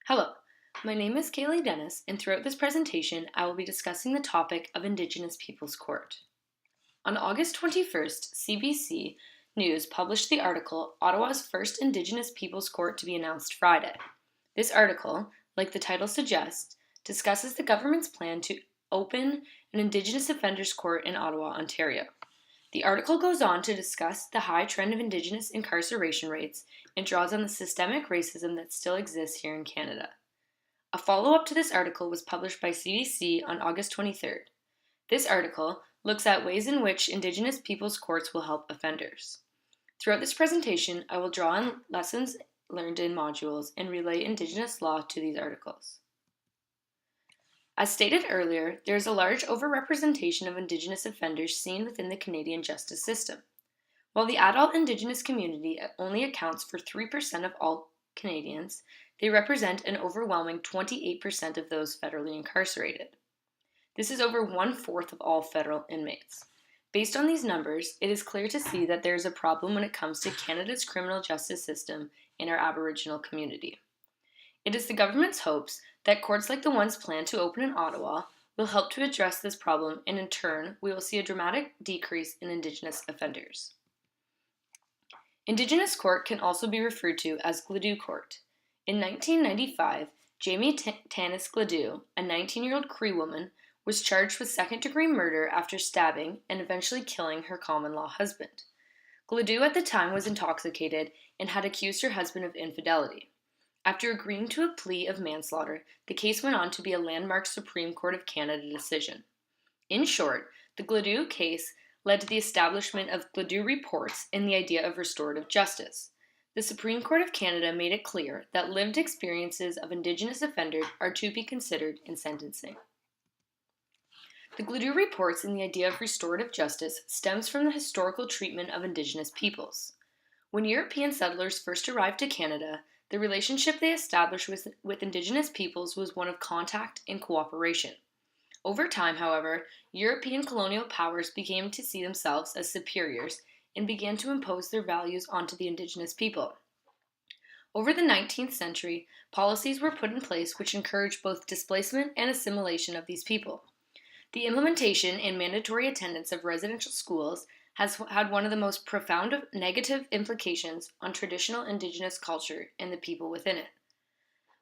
Hello, my name is Kaylee Dennis, and throughout this presentation, I will be discussing the topic of Indigenous Peoples Court. On August 21st, CBC News published the article, Ottawa's First Indigenous Peoples Court to be announced Friday. This article, like the title suggests, discusses the government's plan to open an Indigenous Offenders Court in Ottawa, Ontario. The article goes on to discuss the high trend of Indigenous incarceration rates and draws on the systemic racism that still exists here in Canada. A follow-up to this article was published by CBC on August 23rd. This article looks at ways in which Indigenous peoples' courts will help offenders. Throughout this presentation, I will draw on lessons learned in modules and relate Indigenous law to these articles. As stated earlier, there is a large overrepresentation of Indigenous offenders seen within the Canadian justice system. While the adult Indigenous community only accounts for 3% of all Canadians, they represent an overwhelming 28% of those federally incarcerated. This is over 1/4 of all federal inmates. Based on these numbers, it is clear to see that there is a problem when it comes to Canada's criminal justice system in our Aboriginal community. It is the government's hopes that courts like the ones planned to open in Ottawa will help to address this problem, and in turn, we will see a dramatic decrease in Indigenous offenders. Indigenous court can also be referred to as Gladue Court. In 1995, Jamie Tanis Gladue, a 19-year-old Cree woman, was charged with second-degree murder after stabbing and eventually killing her common-law husband. Gladue at the time was intoxicated and had accused her husband of infidelity. After agreeing to a plea of manslaughter, the case went on to be a landmark Supreme Court of Canada decision. In short, the Gladue case led to the establishment of Gladue reports and the idea of restorative justice. The Supreme Court of Canada made it clear that lived experiences of Indigenous offenders are to be considered in sentencing. The Gladue reports and the idea of restorative justice stems from the historical treatment of Indigenous peoples. When European settlers first arrived to Canada, the relationship they established with Indigenous peoples was one of contact and cooperation. Over time, however, European colonial powers began to see themselves as superiors and began to impose their values onto the Indigenous people. Over the 19th century, policies were put in place which encouraged both displacement and assimilation of these people. The implementation and mandatory attendance of residential schools has had one of the most profound negative implications on traditional Indigenous culture and the people within it.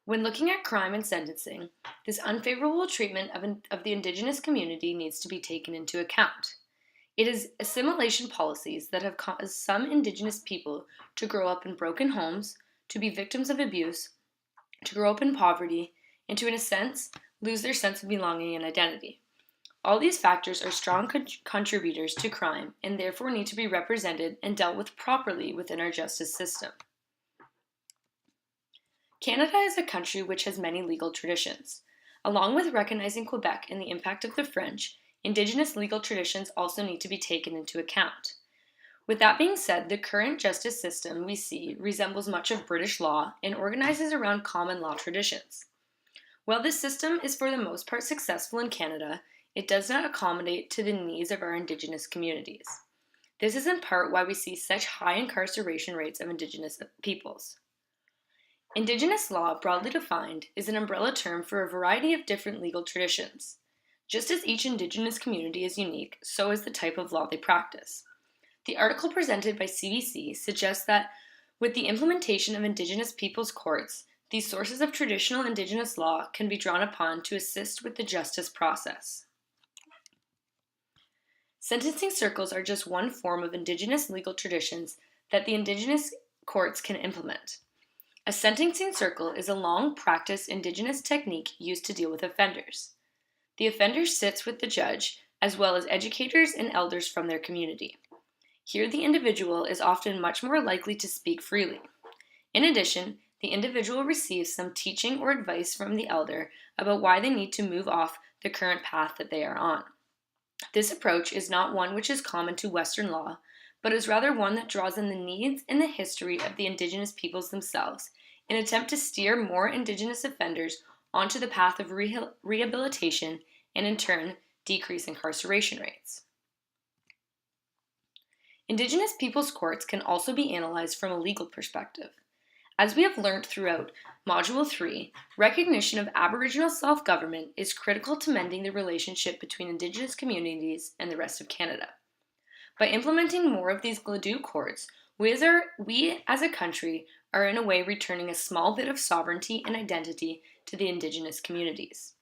When looking at crime and sentencing, this unfavorable treatment of the Indigenous community needs to be taken into account. It is assimilation policies that have caused some Indigenous people to grow up in broken homes, to be victims of abuse, to grow up in poverty, and to, in a sense, lose their sense of belonging and identity. All these factors are strong contributors to crime and therefore need to be represented and dealt with properly within our justice system. Canada is a country which has many legal traditions. Along with recognizing Quebec and the impact of the French, Indigenous legal traditions also need to be taken into account. With that being said, the current justice system we see resembles much of British law and organizes around common law traditions. While this system is for the most part successful in Canada, it does not accommodate to the needs of our Indigenous communities. This is in part why we see such high incarceration rates of Indigenous peoples. Indigenous law, broadly defined, is an umbrella term for a variety of different legal traditions. Just as each Indigenous community is unique, so is the type of law they practice. The article presented by CBC suggests that with the implementation of Indigenous peoples' courts, these sources of traditional Indigenous law can be drawn upon to assist with the justice process. Sentencing circles are just one form of Indigenous legal traditions that the Indigenous courts can implement. A sentencing circle is a long-practiced Indigenous technique used to deal with offenders. The offender sits with the judge, as well as educators and elders from their community. Here, the individual is often much more likely to speak freely. In addition, the individual receives some teaching or advice from the elder about why they need to move off the current path that they are on. This approach is not one which is common to Western law, but is rather one that draws on the needs and the history of the Indigenous peoples themselves in an attempt to steer more Indigenous offenders onto the path of rehabilitation and, in turn, decrease incarceration rates. Indigenous peoples' courts can also be analyzed from a legal perspective. As we have learned throughout Module 3, recognition of Aboriginal self-government is critical to mending the relationship between Indigenous communities and the rest of Canada. By implementing more of these Gladue courts, we as a country are in a way returning a small bit of sovereignty and identity to the Indigenous communities.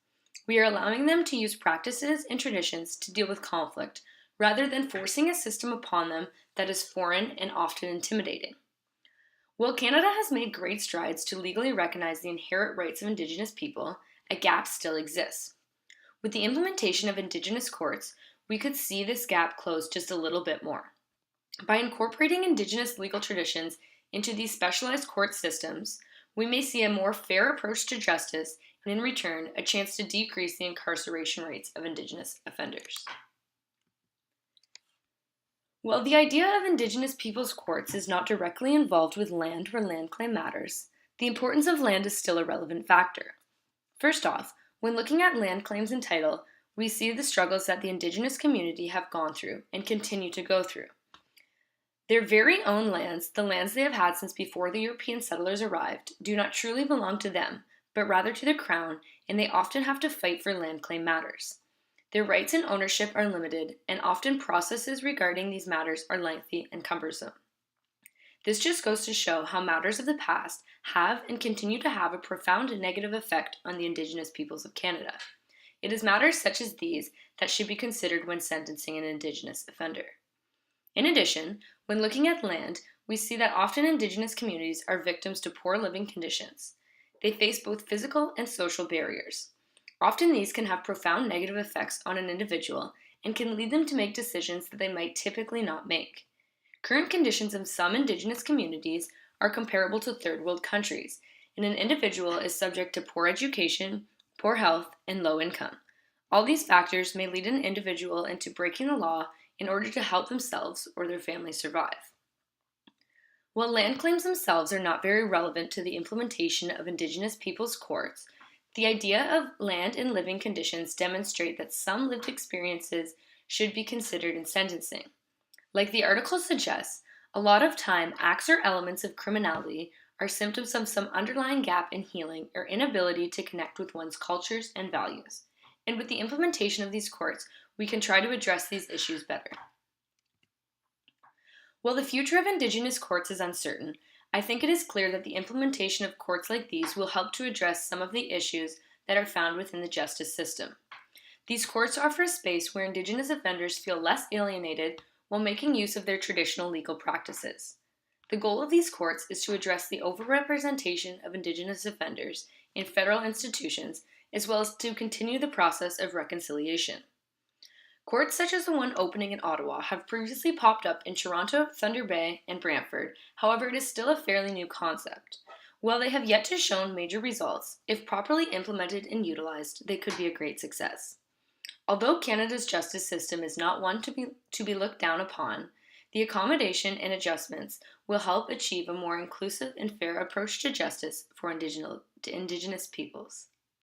We are allowing them to use practices and traditions to deal with conflict, rather than forcing a system upon them that is foreign and often intimidating. While Canada has made great strides to legally recognize the inherent rights of Indigenous people, a gap still exists. With the implementation of Indigenous courts, we could see this gap close just a little bit more. By incorporating Indigenous legal traditions into these specialized court systems, we may see a more fair approach to justice and, in return, a chance to decrease the incarceration rates of Indigenous offenders. While the idea of Indigenous peoples' courts is not directly involved with land or land claim matters, the importance of land is still a relevant factor. First off, when looking at land claims and title, we see the struggles that the Indigenous community have gone through and continue to go through. Their very own lands, the lands they have had since before the European settlers arrived, do not truly belong to them, but rather to the Crown, and they often have to fight for land claim matters. Their rights and ownership are limited, and often processes regarding these matters are lengthy and cumbersome. This just goes to show how matters of the past have and continue to have a profound negative effect on the Indigenous peoples of Canada. It is matters such as these that should be considered when sentencing an Indigenous offender. In addition, when looking at land, we see that often Indigenous communities are victims to poor living conditions. They face both physical and social barriers. Often these can have profound negative effects on an individual and can lead them to make decisions that they might typically not make. Current conditions in some Indigenous communities are comparable to third world countries, and an individual is subject to poor education, poor health, and low income. All these factors may lead an individual into breaking the law in order to help themselves or their family survive. While land claims themselves are not very relevant to the implementation of Indigenous peoples' courts, the idea of land and living conditions demonstrate that some lived experiences should be considered in sentencing. Like the article suggests, a lot of time acts or elements of criminality are symptoms of some underlying gap in healing or inability to connect with one's cultures and values. And with the implementation of these courts, we can try to address these issues better. While the future of Indigenous courts is uncertain, I think it is clear that the implementation of courts like these will help to address some of the issues that are found within the justice system. These courts offer a space where Indigenous offenders feel less alienated while making use of their traditional legal practices. The goal of these courts is to address the overrepresentation of Indigenous offenders in federal institutions, as well as to continue the process of reconciliation. Courts such as the one opening in Ottawa have previously popped up in Toronto, Thunder Bay, and Brantford. However, it is still a fairly new concept. While they have yet to show major results, if properly implemented and utilized, they could be a great success. Although Canada's justice system is not one to be looked down upon, the accommodation and adjustments will help achieve a more inclusive and fair approach to justice for Indigenous peoples.